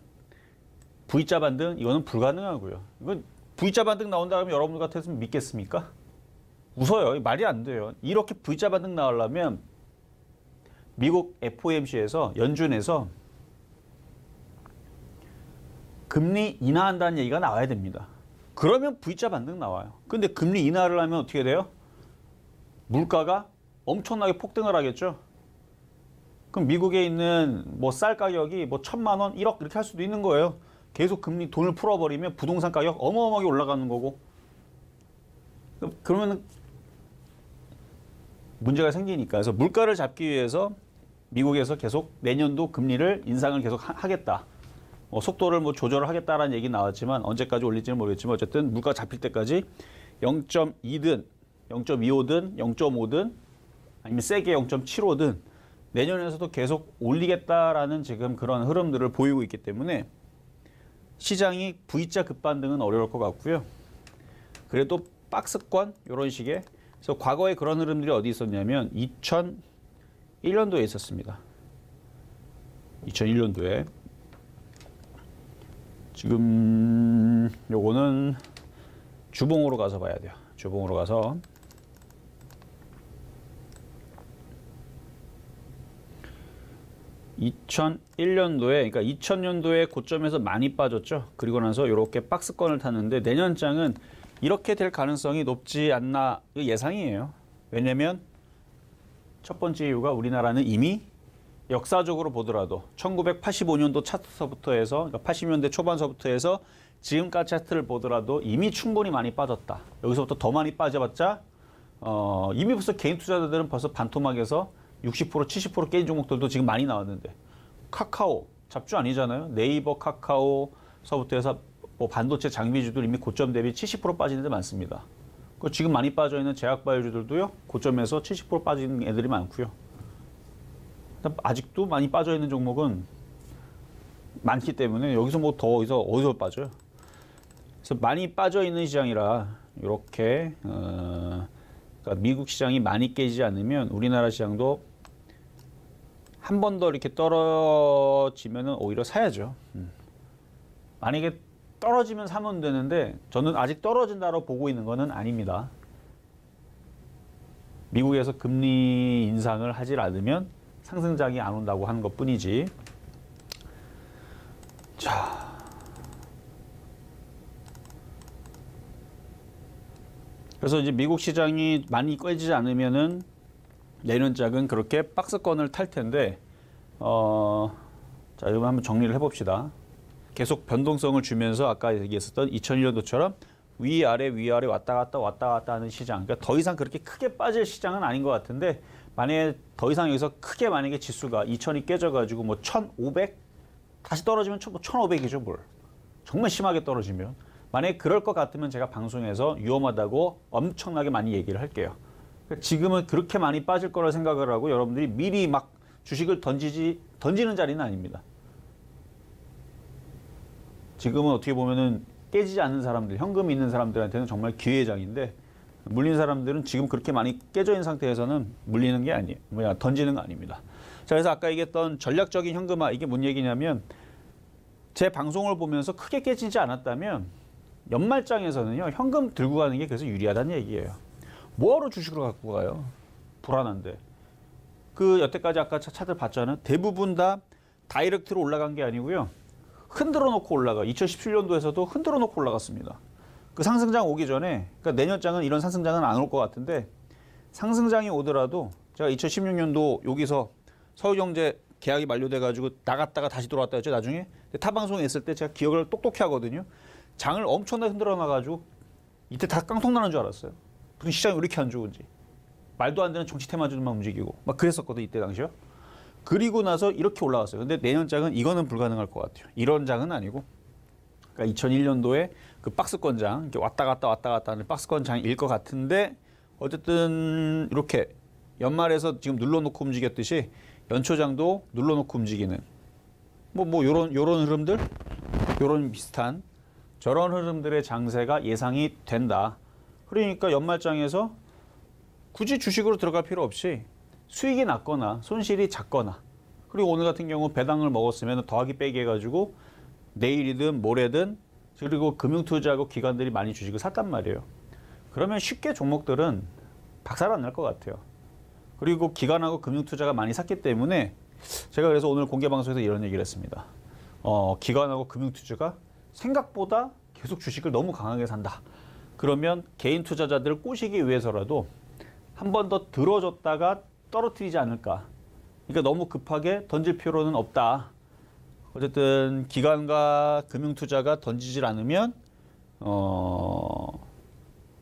V자 반등 이거는 불가능하고요. 이건 V자 반등 나온다 그러면 여러분들 같았으면 믿겠습니까? 웃어요. 말이 안 돼요. 이렇게 V자 반등 나오려면 미국 FOMC에서 연준에서 금리 인하한다는 얘기가 나와야 됩니다. 그러면 V자 반등 나와요. 근데 금리 인하를 하면 어떻게 돼요? 물가가 엄청나게 폭등을 하겠죠. 그럼 미국에 있는 뭐 쌀 가격이 뭐 1,000만 원, 1억 이렇게 할 수도 있는 거예요. 계속 금리 돈을 풀어버리면 부동산 가격 어마어마하게 올라가는 거고. 그러면 문제가 생기니까. 그래서 물가를 잡기 위해서 미국에서 계속 내년도 금리를 인상을 계속 하겠다. 속도를 조절을 하겠다라는 얘기 나왔지만 언제까지 올릴지는 모르겠지만 어쨌든 물가 잡힐 때까지 0.2든 0.25든 0.5든 아니면 세게 0.75든 내년에서도 계속 올리겠다라는 지금 그런 흐름들을 보이고 있기 때문에 시장이 V자 급반등은 어려울 것 같고요. 그래도 박스권 이런 식의 그래서 과거에 그런 흐름들이 어디 있었냐면 2001년도에 있었습니다. 2001년도에 지금 요거는 주봉으로 가서 봐야 돼요. 주봉으로 가서 (2001년도에) 그러니까 2000년도에 고점에서 많이 빠졌죠. 그리고 나서 이렇게 박스권을 탔는데 내년장은 이렇게 될 가능성이 높지 않나 예상이에요. 왜냐면 첫 번째 이유가 우리나라는 이미 역사적으로 보더라도 1985년도 차트서부터 해서 그러니까 80년대 초반서부터 해서 지금까지 차트를 보더라도 이미 충분히 많이 빠졌다. 여기서부터 더 많이 빠져봤자 이미 벌써 개인 투자자들은 벌써 반토막에서 60% 70% 깨진 종목들도 지금 많이 나왔는데 카카오 잡주 아니잖아요. 네이버 카카오서부터 해서 반도체 장비주들 이미 고점 대비 70% 빠진 애들 많습니다. 지금 많이 빠져 있는 제약바이오주들도요 고점에서 70% 빠진 애들이 많고요. 아직도 많이 빠져 있는 종목은 많기 때문에 여기서 어디서 빠져요? 그래서 많이 빠져 있는 시장이라 이렇게 그러니까 미국 시장이 많이 깨지지 않으면 우리나라 시장도 한 번 더 이렇게 떨어지면은 오히려 사야죠. 만약에 떨어지면 사면 되는데 저는 아직 떨어진다고 보고 있는 거는 아닙니다. 미국에서 금리 인상을 하질 않으면 상승장이 안 온다고 하는 것 뿐이지. 자. 그래서 이제 미국 시장이 많이 깨지지 않으면은 내년작은 그렇게 박스권을 탈 텐데, 자, 이거 한번 정리를 해봅시다. 계속 변동성을 주면서 아까 얘기했었던 2001년도처럼 위아래 왔다 갔다 하는 시장. 그러니까 더 이상 그렇게 크게 빠질 시장은 아닌 것 같은데, 만약에 더 이상 여기서 크게 만약에 지수가 2000이 깨져가지고 1500? 다시 떨어지면 1500이죠, 뭘. 정말 심하게 떨어지면. 만약에 그럴 것 같으면 제가 방송에서 위험하다고 엄청나게 많이 얘기를 할게요. 그러니까 지금은 그렇게 많이 빠질 거라 생각을 하고 여러분들이 미리 막 주식을 던지는 자리는 아닙니다. 지금은 어떻게 보면은 깨지지 않는 사람들, 현금이 있는 사람들한테는 정말 기회의 장인데 물린 사람들은 지금 그렇게 많이 깨져 있는 상태에서는 물리는 게 아니에요. 던지는 거 아닙니다. 자, 그래서 아까 얘기했던 전략적인 현금화, 이게 뭔 얘기냐면 제 방송을 보면서 크게 깨지지 않았다면 연말장에서는요, 현금 들고 가는 게 그래서 유리하다는 얘기예요. 뭐하러 주식으로 갖고 가요? 불안한데. 여태까지 아까 차트를 봤잖아요. 대부분 다 다이렉트로 올라간 게 아니고요. 흔들어 놓고 올라가. 2017년도에서도 흔들어 놓고 올라갔습니다. 그 상승장 오기 전에, 그러니까 내년장은 이런 상승장은 안 올 것 같은데 상승장이 오더라도 제가 2016년도 여기서 서울경제 계약이 만료돼가지고 나갔다가 다시 들어왔다 했죠, 나중에. 타 방송에 있을 때 제가 기억을 똑똑히 하거든요. 장을 엄청나게 흔들어 놔가지고 이때 다 깡통 나는 줄 알았어요. 무슨 시장이 왜 이렇게 안 좋은지. 말도 안 되는 정치 테마주들만 움직이고 막 그랬었거든, 이때 당시요. 그리고 나서 이렇게 올라갔어요. 근데 내년장은 이거는 불가능할 것 같아요. 이런 장은 아니고. 그러니까 2001년도에 그 박스권장, 이렇게 왔다 갔다 하는 박스권장일 것 같은데 어쨌든 이렇게 연말에서 지금 눌러놓고 움직였듯이 연초장도 눌러놓고 움직이는 요런 흐름들, 요런 비슷한 저런 흐름들의 장세가 예상이 된다. 그러니까 연말장에서 굳이 주식으로 들어갈 필요 없이 수익이 낮거나 손실이 작거나, 그리고 오늘 같은 경우 배당을 먹었으면 더하기 빼기 해가지고 내일이든 모레든, 그리고 금융투자하고 기관들이 많이 주식을 샀단 말이에요. 그러면 쉽게 종목들은 박살 안 날 것 같아요. 그리고 기관하고 금융투자가 많이 샀기 때문에 제가 그래서 오늘 공개방송에서 이런 얘기를 했습니다. 기관하고 금융투자가 생각보다 계속 주식을 너무 강하게 산다. 그러면 개인 투자자들을 꼬시기 위해서라도 한 번 더 들어줬다가 떨어뜨리지 않을까. 그러니까 너무 급하게 던질 필요는 없다. 어쨌든 기관과 금융투자가 던지질 않으면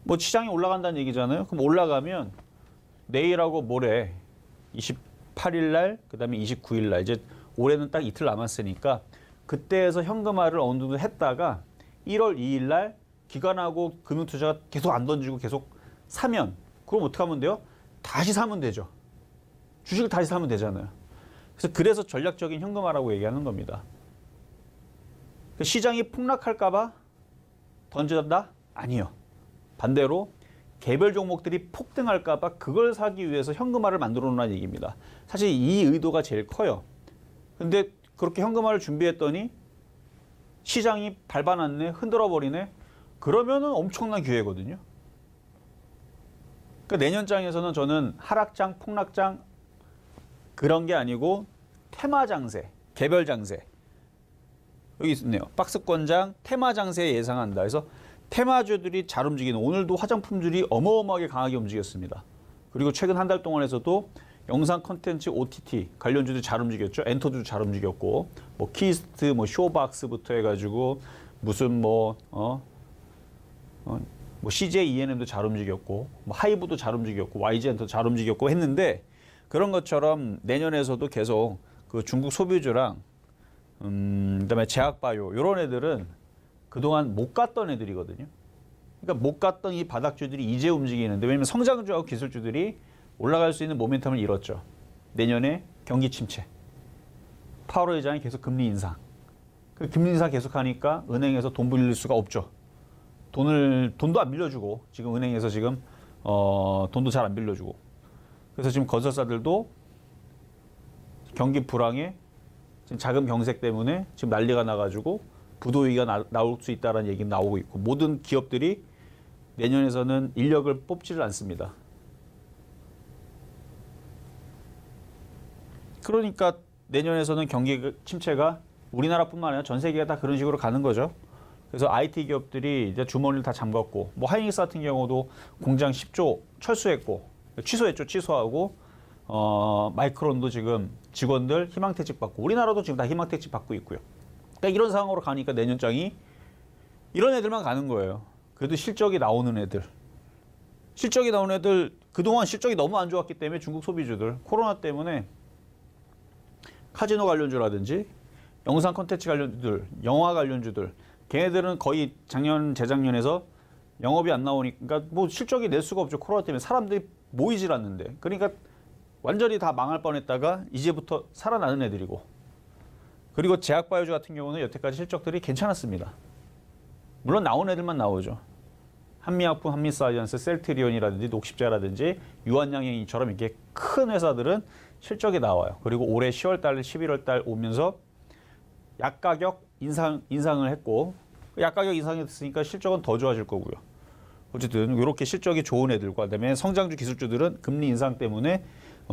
뭐 시장이 올라간다는 얘기잖아요. 그럼 올라가면 내일하고 모레 28일 날, 그다음에 29일 날 이제 올해는 딱 이틀 남았으니까 그때에서 현금화를 어느 정도 했다가 1월 2일 날 기관하고 금융투자가 계속 안 던지고 계속 사면 그럼 어떻게 하면 돼요? 다시 사면 되죠. 주식을 다시 사면 되잖아요. 그래서 전략적인 현금화라고 얘기하는 겁니다. 시장이 폭락할까 봐 던진다? 아니요. 반대로 개별 종목들이 폭등할까 봐 그걸 사기 위해서 현금화를 만들어 놓는 얘기입니다. 사실 이 의도가 제일 커요. 근데 그렇게 현금화를 준비했더니 시장이 밟아놨네, 흔들어 버리네. 그러면은 엄청난 기회거든요. 그러니까 내년장에서는 저는 하락장, 폭락장 그런 게 아니고 테마 장세, 개별 장세. 여기 있네요. 박스권장 테마 장세 예상한다. 그래서 테마주들이 잘 움직이는 오늘도 화장품들이 어마어마하게 강하게 움직였습니다. 그리고 최근 한 달 동안에서도 영상 콘텐츠 OTT 관련주도 잘 움직였죠. 엔터도 잘 움직였고 뭐 키스트, 뭐 쇼박스부터 해가지고 무슨 뭐 CJ ENM도 잘 움직였고 뭐 하이브도 잘 움직였고 YG엔터도 잘 움직였고 했는데 그런 것처럼 내년에서도 계속 그 중국 소비주랑 그다음에 제약바이오 이런 애들은 그동안 못 갔던 애들이거든요. 그러니까 못 갔던 이 바닥주들이 이제 움직이는데 왜냐면 성장주하고 기술주들이 올라갈 수 있는 모멘텀을 잃었죠. 내년에 경기 침체. 파월 의장이 계속 금리 인상. 그 금리 인상 계속하니까 은행에서 돈 빌릴 수가 없죠. 돈도 안 빌려주고 지금 은행에서 지금 돈도 잘 안 빌려주고. 그래서 지금 건설사들도 경기 불황에 지금 자금 경색 때문에 지금 난리가 나가지고 부도위기가 나올 수 있다는 얘기가 나오고 있고 모든 기업들이 내년에서는 인력을 뽑지를 않습니다. 그러니까 내년에서는 경기 침체가 우리나라뿐만 아니라 전 세계가 다 그런 식으로 가는 거죠. 그래서 IT 기업들이 이제 주머니를 다 잠갔고 뭐 하이닉스 같은 경우도 공장 10조 철수했고 취소하고 마이크론도 지금 직원들 희망퇴직 받고 우리나라도 지금 다 희망퇴직 받고 있고요. 그러니까 이런 상황으로 가니까 내년장이 이런 애들만 가는 거예요. 그래도 실적이 나오는 애들. 그동안 실적이 너무 안 좋았기 때문에 중국 소비주들 코로나 때문에 카지노 관련주라든지 영상 콘텐츠 관련주들, 영화 관련주들 걔네들은 거의 작년, 재작년에서 영업이 안 나오니까 뭐 실적이 낼 수가 없죠. 코로나 때문에 사람들이 모이질 않는데. 그러니까 완전히 다 망할 뻔했다가 이제부터 살아나는 애들이고 그리고 제약바이오주 같은 경우는 여태까지 실적들이 괜찮았습니다. 물론 나온 애들만 나오죠. 한미약품, 한미사이언스, 셀트리온이라든지 녹십자라든지 유한양행이처럼 이렇게 큰 회사들은 실적이 나와요. 그리고 올해 10월 달, 11월 달 오면서 약가격 인상을 했고 약가격 인상했으니까 실적은 더 좋아질 거고요. 어쨌든 이렇게 실적이 좋은 애들과 그다음에 성장주 기술주들은 금리 인상 때문에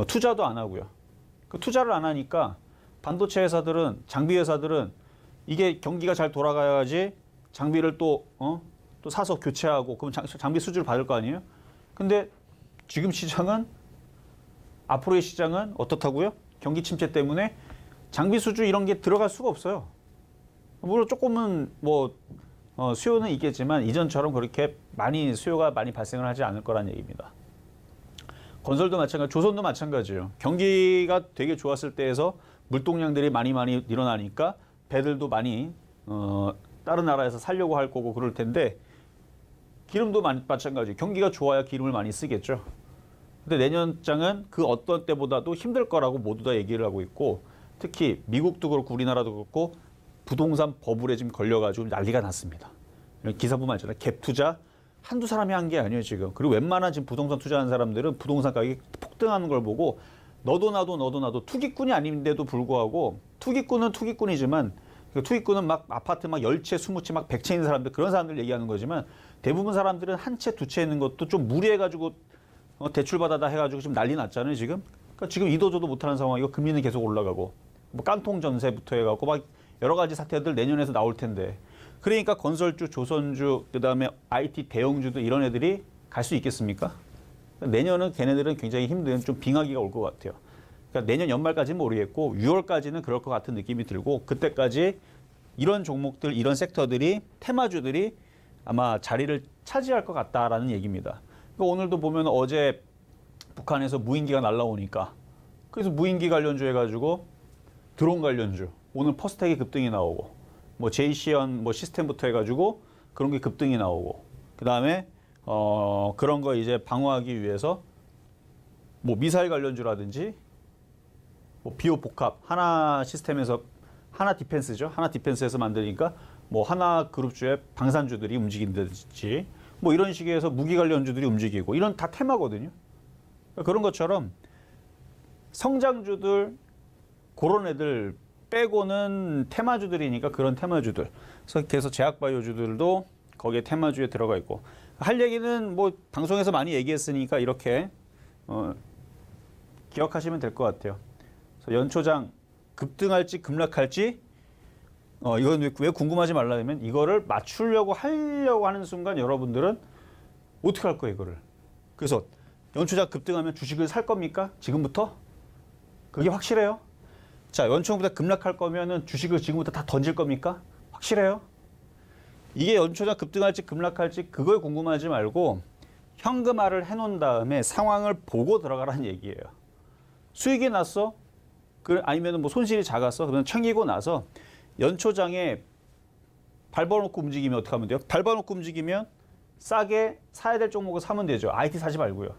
투자도 안 하고요. 그 투자를 안 하니까 반도체 회사들은 장비 회사들은 이게 경기가 잘 돌아가야지 장비를 또 사서 교체하고 그럼 장비 수주를 받을 거 아니에요? 근데 지금 시장은 앞으로의 시장은 어떻다고요? 경기 침체 때문에 장비 수주 이런 게 들어갈 수가 없어요. 물론 조금은 뭐 수요는 있겠지만 이전처럼 그렇게 수요가 많이 발생을 하지 않을 거란 얘기입니다. 건설도 마찬가지, 조선도 마찬가지예요. 경기가 되게 좋았을 때에서 물동량들이 많이 일어나니까 배들도 많이 다른 나라에서 살려고 할 거고 그럴 텐데 기름도 마찬가지. 경기가 좋아야 기름을 많이 쓰겠죠. 근데 내년장은 그 어떤 때보다도 힘들 거라고 모두 다 얘기를 하고 있고 특히 미국도 그렇고 우리나라도 그렇고 부동산 버블에 지금 걸려가지고 난리가 났습니다. 기사 보면 알잖아요. 갭 투자 한두 사람이 한 게 아니에요 지금. 그리고 웬만한 지금 부동산 투자하는 사람들은 부동산 가격이 폭등하는 걸 보고 너도 나도 투기꾼이 아닌데도 불구하고 투기꾼은 투기꾼이지만 투기꾼은 막 아파트 막 10채, 20채, 막 100채 있는 사람들 그런 사람들 얘기하는 거지만 대부분 사람들은 한 채, 두 채 있는 것도 좀 무리해가지고 대출받아다 해가지고 지금 난리 났잖아요 지금. 그러니까 지금 이도저도 못하는 상황이고 금리는 계속 올라가고 뭐 깡통 전세부터 해갖고 막 여러 가지 사태들 내년에서 나올 텐데 그러니까 건설주, 조선주, 그다음에 IT 대형주도 이런 애들이 갈 수 있겠습니까? 내년은 걔네들은 굉장히 힘든 좀 빙하기가 올 것 같아요. 그러니까 내년 연말까지는 모르겠고 6월까지는 그럴 것 같은 느낌이 들고 그때까지 이런 종목들, 이런 섹터들이 테마주들이 아마 자리를 차지할 것 같다라는 얘기입니다. 그러니까 오늘도 보면 어제 북한에서 무인기가 날라오니까 그래서 무인기 관련주 해가지고 드론 관련주 오늘 퍼스텍이 급등이 나오고 뭐 제이시언 뭐 시스템부터 해가지고 그런 게 급등이 나오고 그 다음에 그런 거 이제 방어하기 위해서 뭐 미사일 관련주라든지 뭐 비호 복합 하나 시스템에서 하나 디펜스죠. 하나 디펜스에서 만드니까 뭐 하나 그룹주의 방산주들이 움직인다든지 뭐 이런 식의 서 무기 관련주들이 움직이고 이런 다 테마거든요. 그러니까 그런 것처럼 성장주들 그런 애들 빼고는 테마주들이니까 그런 테마주들. 그래서 제약바이오주들도 거기에 테마주에 들어가 있고 할 얘기는 뭐 방송에서 많이 얘기했으니까 이렇게 기억하시면 될 것 같아요. 그래서 연초장 급등할지 급락할지 이건 왜 궁금하지 말라면 이거를 맞추려고 하려고 하는 순간 여러분들은 어떻게 할 거예요 이거를. 그래서 연초장 급등하면 주식을 살 겁니까? 지금부터? 그게 확실해요? 자, 연초보다 급락할 거면은 주식을 지금부터 다 던질 겁니까? 확실해요? 이게 연초장 급등할지 급락할지 그걸 궁금하지 말고 현금화를 해놓은 다음에 상황을 보고 들어가라는 얘기예요. 수익이 났어? 아니면 뭐 손실이 작았어? 그러면 챙기고 나서 연초장에 밟아놓고 움직이면 어떻게 하면 돼요? 밟아놓고 움직이면 싸게 사야 될 종목을 사면 되죠. IT 사지 말고요.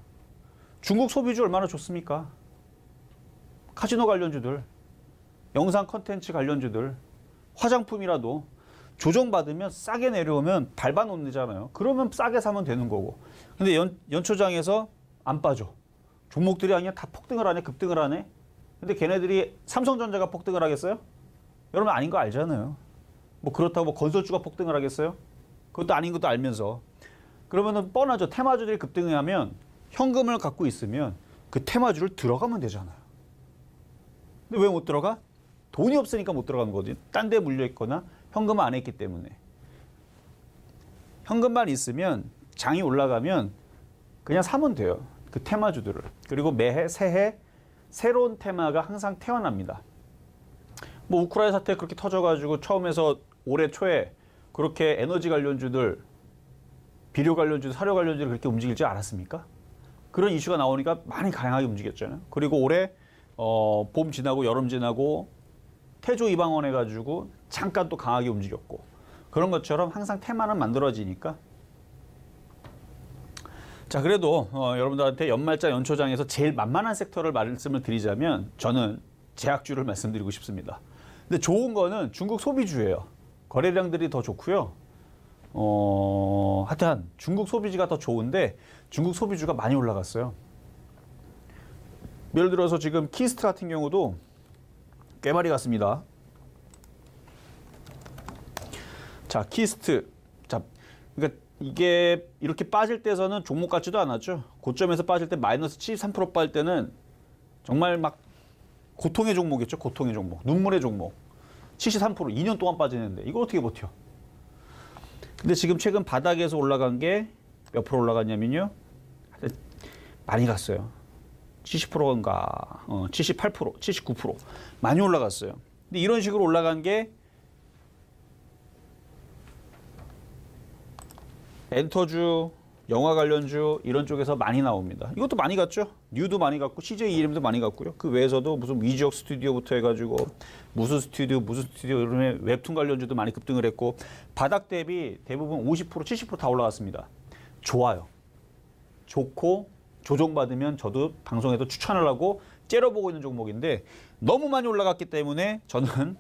중국 소비주 얼마나 좋습니까? 카지노 관련주들, 영상 컨텐츠 관련주들, 화장품이라도 조정받으면 싸게 내려오면 밟아놓는잖아요. 그러면 싸게 사면 되는 거고. 근데 연초장에서 안 빠져. 종목들이 아니야 다 폭등을 하네, 급등을 하네. 근데 걔네들이 삼성전자가 폭등을 하겠어요? 여러분 아닌 거 알잖아요. 뭐 그렇다고 뭐 건설주가 폭등을 하겠어요? 그것도 아닌 것도 알면서. 그러면은 뻔하죠. 테마주들이 급등하면 현금을 갖고 있으면 그 테마주를 들어가면 되잖아요. 근데 왜 못 들어가? 돈이 없으니까 못 들어가는 거지. 딴 데 물려 있거나 현금을 안 했기 때문에. 현금만 있으면 장이 올라가면 그냥 사면 돼요. 그 테마주들을. 그리고 매해 새해 새로운 테마가 항상 태어납니다. 뭐 우크라이나 사태 그렇게 터져가지고 처음에서 올해 초에 그렇게 에너지 관련주들, 비료 관련주들, 사료 관련주들 그렇게 움직일지 알았습니까? 그런 이슈가 나오니까 많이 강하게 움직였잖아요. 그리고 올해 봄 지나고 여름 지나고 태조 이방원 해가지고 잠깐 또 강하게 움직였고 그런 것처럼 항상 테마는 만들어지니까. 자, 그래도 여러분들한테 연말자 연초장에서 제일 만만한 섹터를 말씀을 드리자면 저는 제약주를 말씀드리고 싶습니다. 근데 좋은 거는 중국 소비주예요. 거래량들이 더 좋고요. 하여튼 중국 소비주가 더 좋은데 중국 소비주가 많이 올라갔어요. 예를 들어서 지금 키스트 같은 경우도 꽤 많이 갔습니다. 자, 키스트. 자, 그러니까 이게 이렇게 빠질 때서는 종목 같지도 않았죠. 고점에서 빠질 때 마이너스 73% 빠질 때는 정말 막 고통의 종목이었죠. 고통의 종목. 눈물의 종목. 73% 2년 동안 빠지는데 이걸 어떻게 버텨? 근데 지금 최근 바닥에서 올라간 게 몇 프로 올라갔냐면요. 많이 갔어요. 70%인가, 78%, 79% 많이 올라갔어요. 근데 이런 식으로 올라간 게 엔터주, 영화 관련주 이런 쪽에서 많이 나옵니다. 이것도 많이 갔죠. 뉴도 많이 갔고 CJ EM도 많이 갔고요. 그 외에서도 무슨 위지역 스튜디오부터 해가지고 무슨 스튜디오 이런 웹툰 관련주도 많이 급등을 했고 바닥 대비 대부분 50%, 70% 다 올라갔습니다. 좋아요. 좋고 조정받으면 저도 방송에도 추천을 하고 째려보고 있는 종목인데 너무 많이 올라갔기 때문에 저는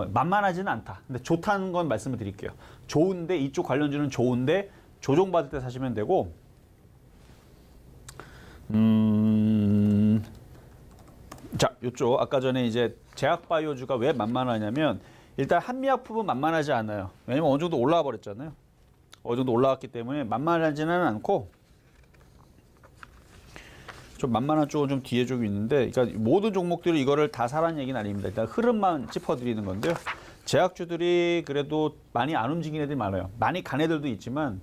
만만하지는 않다. 근데 좋다는 건 말씀을 드릴게요. 좋은데 이쪽 관련주는 좋은데 조정받을 때 사시면 되고 자, 이쪽 아까 전에 이제 제약바이오주가 왜 만만하냐면 일단 한미약품은 만만하지 않아요. 왜냐면 어느 정도 올라와 버렸잖아요. 어느 정도 올라왔기 때문에 만만하지는 않고 좀 만만한 쪽은 좀 뒤에 좀 있는데, 그러니까 모든 종목들이 이거를 다 사라는 얘기는 아닙니다. 일단 흐름만 짚어드리는 건데요. 제약주들이 그래도 많이 안 움직이는 애들이 많아요. 많이 간 애들도 있지만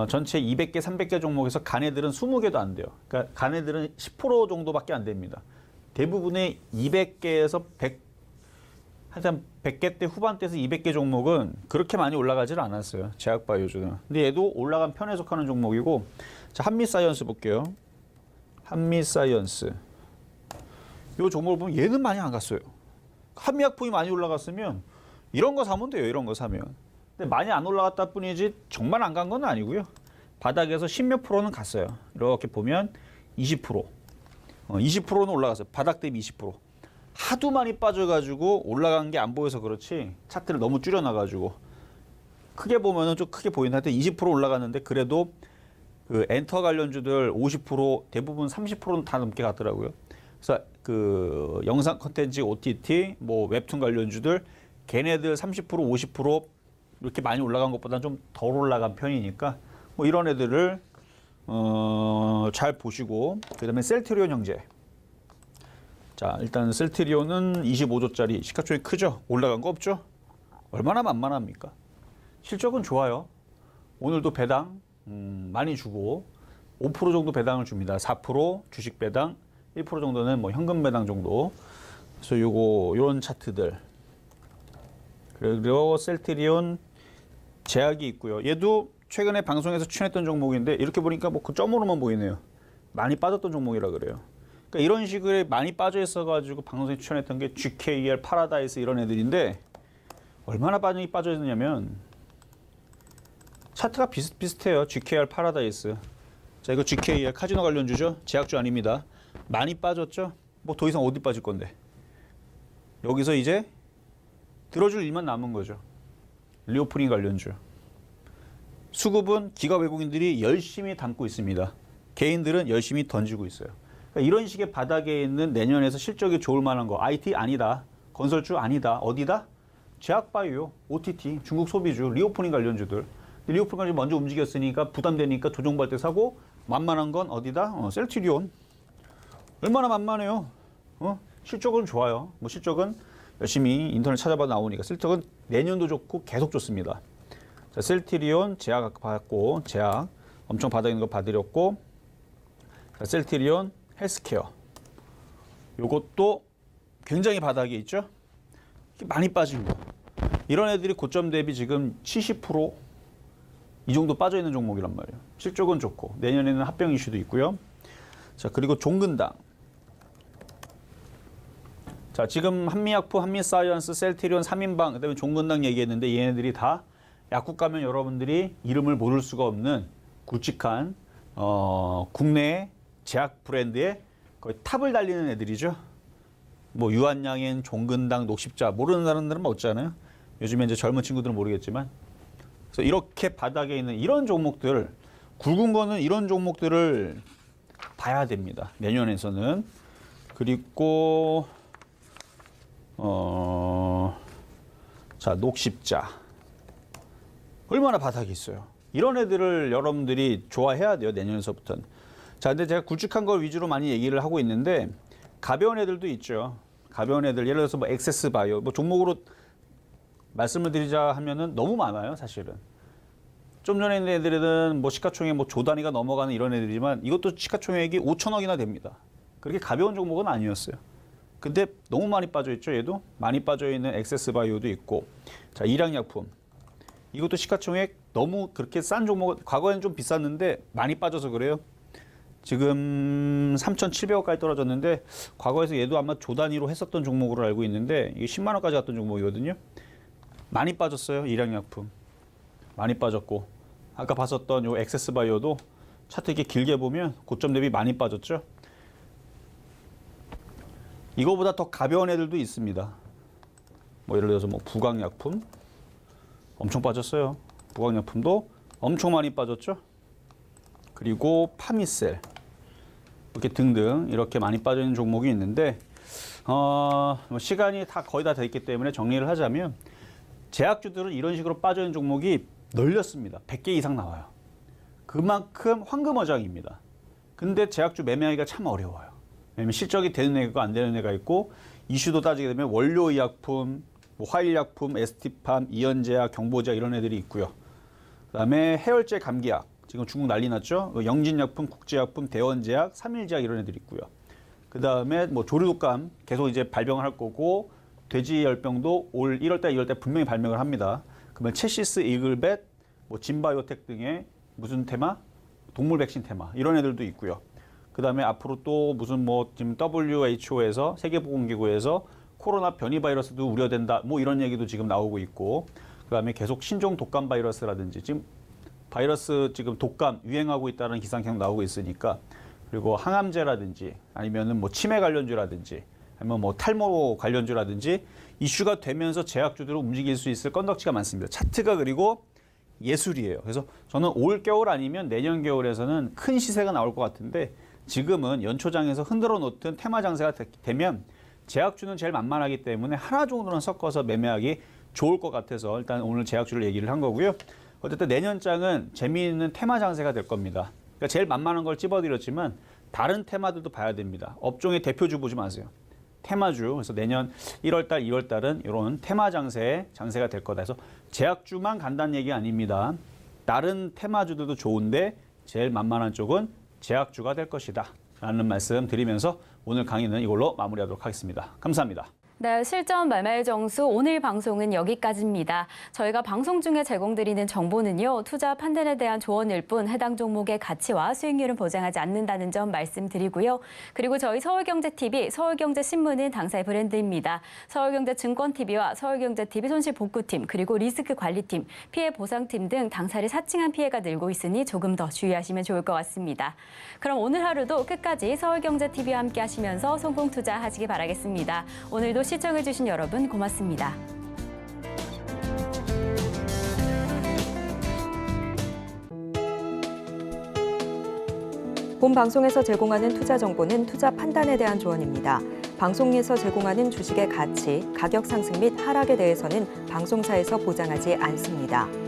전체 200개, 300개 종목에서 간 애들은 20개도 안 돼요. 그러니까 간 애들은 10% 정도밖에 안 됩니다. 대부분의 200개에서 100, 하여튼 100개대 후반대에서 200개 종목은 그렇게 많이 올라가지는 않았어요. 제약바이오주는. 근데 얘도 올라간 편에 속하는 종목이고, 자, 한미사이언스 볼게요. 한미사이언스. 요 종목을 보면 얘는 많이 안 갔어요. 한미약품이 많이 올라갔으면 이런 거 사면 돼요. 이런 거 사면. 근데 많이 안 올라갔다 뿐이지 정말 안 간 건 아니고요. 바닥에서 10몇 프로는 갔어요. 이렇게 보면 20%. 20%는 올라갔어요. 바닥 대비 20%. 하도 많이 빠져가지고 올라간 게 안 보여서 그렇지 차트를 너무 줄여놔가지고 크게 보면은 좀 크게 보이는데 하여튼 20% 올라갔는데 그래도 그 엔터 관련주들 50% 대부분 30%는 다 넘게 갔더라고요. 그래서 그 영상 컨텐츠 OTT 뭐 웹툰 관련주들 걔네들 30% 50% 이렇게 많이 올라간 것보다는 좀 덜 올라간 편이니까 뭐 이런 애들을 잘 보시고 그다음에 셀트리온 형제. 자, 일단 셀트리온은 25조짜리 시가총액 크죠? 올라간 거 없죠? 얼마나 만만합니까? 실적은 좋아요. 오늘도 배당 많이 주고 5% 정도 배당을 줍니다. 4% 주식 배당, 1% 정도는 뭐 현금 배당 정도. 그래서 요런 차트들. 그리고 셀트리온 제약이 있고요. 얘도 최근에 방송에서 추천했던 종목인데 이렇게 보니까 뭐 그 점으로만 보이네요. 많이 빠졌던 종목이라 그래요. 그러니까 이런 식으로 많이 빠져 있어가지고 방송에 추천했던 게 GKR, 파라다이스 이런 애들인데 얼마나 많이 빠져 있느냐면 차트가 비슷비슷해요. GKR, 파라다이스. 자, 이거 GKR 카지노 관련주죠. 제약주 아닙니다. 많이 빠졌죠. 뭐 더 이상 어디 빠질 건데. 여기서 이제 들어줄 일만 남은 거죠. 리오프닝 관련주. 수급은 기관 외국인들이 열심히 담고 있습니다. 개인들은 열심히 던지고 있어요. 그러니까 이런 식의 바닥에 있는 내년에서 실적이 좋을 만한 거. IT 아니다. 건설주 아니다. 어디다? 제약바이오, OTT, 중국 소비주, 리오프닝 관련주들. 리오프닝 관련주 먼저 움직였으니까 부담되니까 조정받을 때 사고 만만한 건 어디다? 셀트리온. 얼마나 만만해요. 실적은 좋아요. 뭐 실적은 열심히 인터넷 찾아봐 나오니까 실적은 내년도 좋고 계속 좋습니다. 자, 셀트리온 제약 아까 받았고 제약 엄청 바닥에 있는 거 봐드렸고 자, 셀트리온 헬스케어 요것도 굉장히 바닥에 있죠. 많이 빠진 거. 이런 애들이 고점 대비 지금 70%이 정도 빠져 있는 종목이란 말이에요. 실적은 좋고 내년에는 합병 이슈도 있고요. 자, 그리고 종근당. 자, 지금 한미약품, 한미사이언스, 셀트리온 3인방, 그다음에 종근당 얘기했는데 얘네들이 다 약국 가면 여러분들이 이름을 모를 수가 없는 굵직한 국내 제약 브랜드의 거의 탑을 달리는 애들이죠. 뭐 유한양행, 종근당, 녹십자 모르는 사람들은 없잖아요. 요즘에 이제 젊은 친구들은 모르겠지만. 그래서 이렇게 바닥에 있는 이런 종목들, 굵은 거는 이런 종목들을 봐야 됩니다. 내년에서는. 그리고 자, 녹십자. 얼마나 바닥이 있어요. 이런 애들을 여러분들이 좋아해야 돼요. 내년에서부터는. 자, 근데 제가 굵직한 걸 위주로 많이 얘기를 하고 있는데 가벼운 애들도 있죠. 가벼운 애들. 예를 들어서 뭐 엑세스 바이오. 뭐 종목으로 말씀을 드리자 하면은 너무 많아요, 사실은. 좀 전에 있는 애들은 뭐 시가총액 뭐 조 단위가 넘어가는 이런 애들이지만 이것도 시가총액이 5천억이나 됩니다. 그렇게 가벼운 종목은 아니었어요. 근데 너무 많이 빠져 있죠, 얘도. 많이 빠져 있는 엑세스 바이오도 있고. 자, 일양약품. 이것도 시가총액 너무 그렇게 싼 종목, 과거에는 좀 비쌌는데 많이 빠져서 그래요. 지금 3,700억까지 떨어졌는데 과거에서 얘도 아마 조 단위로 했었던 종목으로 알고 있는데 이게 10만 원까지 갔던 종목이거든요. 많이 빠졌어요, 일양약품. 많이 빠졌고 아까 봤었던 요 엑세스 바이오도 차트 이렇게 길게 보면 고점 대비 많이 빠졌죠. 이거보다 더 가벼운 애들도 있습니다. 뭐 예를 들어서 뭐 부강약품 엄청 빠졌어요. 부강약품도 엄청 많이 빠졌죠. 그리고 파미셀 이렇게 등등 이렇게 많이 빠져 있는 종목이 있는데 뭐 시간이 다 거의 다 됐기 때문에 정리를 하자면 제약주들은 이런 식으로 빠져 있는 종목이 널렸습니다. 100개 이상 나와요. 그만큼 황금어장입니다. 근데 제약주 매매하기가 참 어려워요. 왜냐면 실적이 되는 애가 안 되는 애가 있고 이슈도 따지게 되면 원료의약품, 뭐 화일약품, ST팜, 이연제약, 경보제약 이런 애들이 있고요. 그다음에 해열제 감기약, 지금 중국 난리 났죠. 영진약품, 국제약품, 대원제약, 삼일제약 이런 애들이 있고요. 그다음에 뭐 조류독감 계속 이제 발병을 할 거고 돼지열병도 올 1월달, 2월달 분명히 발명을 합니다. 그러면 체시스, 이글벳, 뭐 진바이오텍 등의 무슨 테마? 동물 백신 테마 이런 애들도 있고요. 그다음에 앞으로 또 무슨 뭐 지금 WHO에서 세계보건기구에서 코로나 변이 바이러스도 우려된다. 뭐 이런 얘기도 지금 나오고 있고. 그다음에 계속 신종 독감 바이러스라든지 지금 바이러스 지금 독감 유행하고 있다는 기상 계속 나오고 있으니까 그리고 항암제라든지 아니면은 뭐 치매 관련주라든지 아니면 뭐 탈모 관련주라든지 이슈가 되면서 제약주들을 움직일 수 있을 건덕지가 많습니다. 차트가 그리고 예술이에요. 그래서 저는 올 겨울 아니면 내년 겨울에서는 큰 시세가 나올 것 같은데 지금은 연초장에서 흔들어 놓던 테마 장세가 되면 제약주는 제일 만만하기 때문에 하나 정도는 섞어서 매매하기 좋을 것 같아서 일단 오늘 제약주를 얘기를 한 거고요. 어쨌든 내년장은 재미있는 테마 장세가 될 겁니다. 그러니까 제일 만만한 걸 찝어드렸지만 다른 테마들도 봐야 됩니다. 업종의 대표주 보지 마세요. 테마주. 그래서 내년 1월달, 2월달은 이런 테마 장세가 될 거다. 그래서 제약주만 간다는 얘기 아닙니다. 다른 테마주들도 좋은데 제일 만만한 쪽은 제약주가 될 것이다. 라는 말씀 드리면서 오늘 강의는 이걸로 마무리하도록 하겠습니다. 감사합니다. 네, 실전 말말 정수 오늘 방송은 여기까지입니다. 저희가 방송 중에 제공드리는 정보는요, 투자 판단에 대한 조언일 뿐 해당 종목의 가치와 수익률은 보장하지 않는다는 점 말씀드리고요. 그리고 저희 서울경제TV, 서울경제신문은 당사의 브랜드입니다. 서울경제증권TV와 서울경제TV 손실복구팀, 그리고 리스크관리팀, 피해보상팀 등 당사를 사칭한 피해가 늘고 있으니 조금 더 주의하시면 좋을 것 같습니다. 그럼 오늘 하루도 끝까지 서울경제TV와 함께 하시면서 성공 투자하시기 바라겠습니다. 오늘도 시청해주신 여러분 고맙습니다. 본 방송에서 제공하는 투자 정보는 투자 판단에 대한 조언입니다. 방송에서 제공하는 주식의 가치, 가격 상승 및 하락에 대해서는 방송사에서 보장하지 않습니다.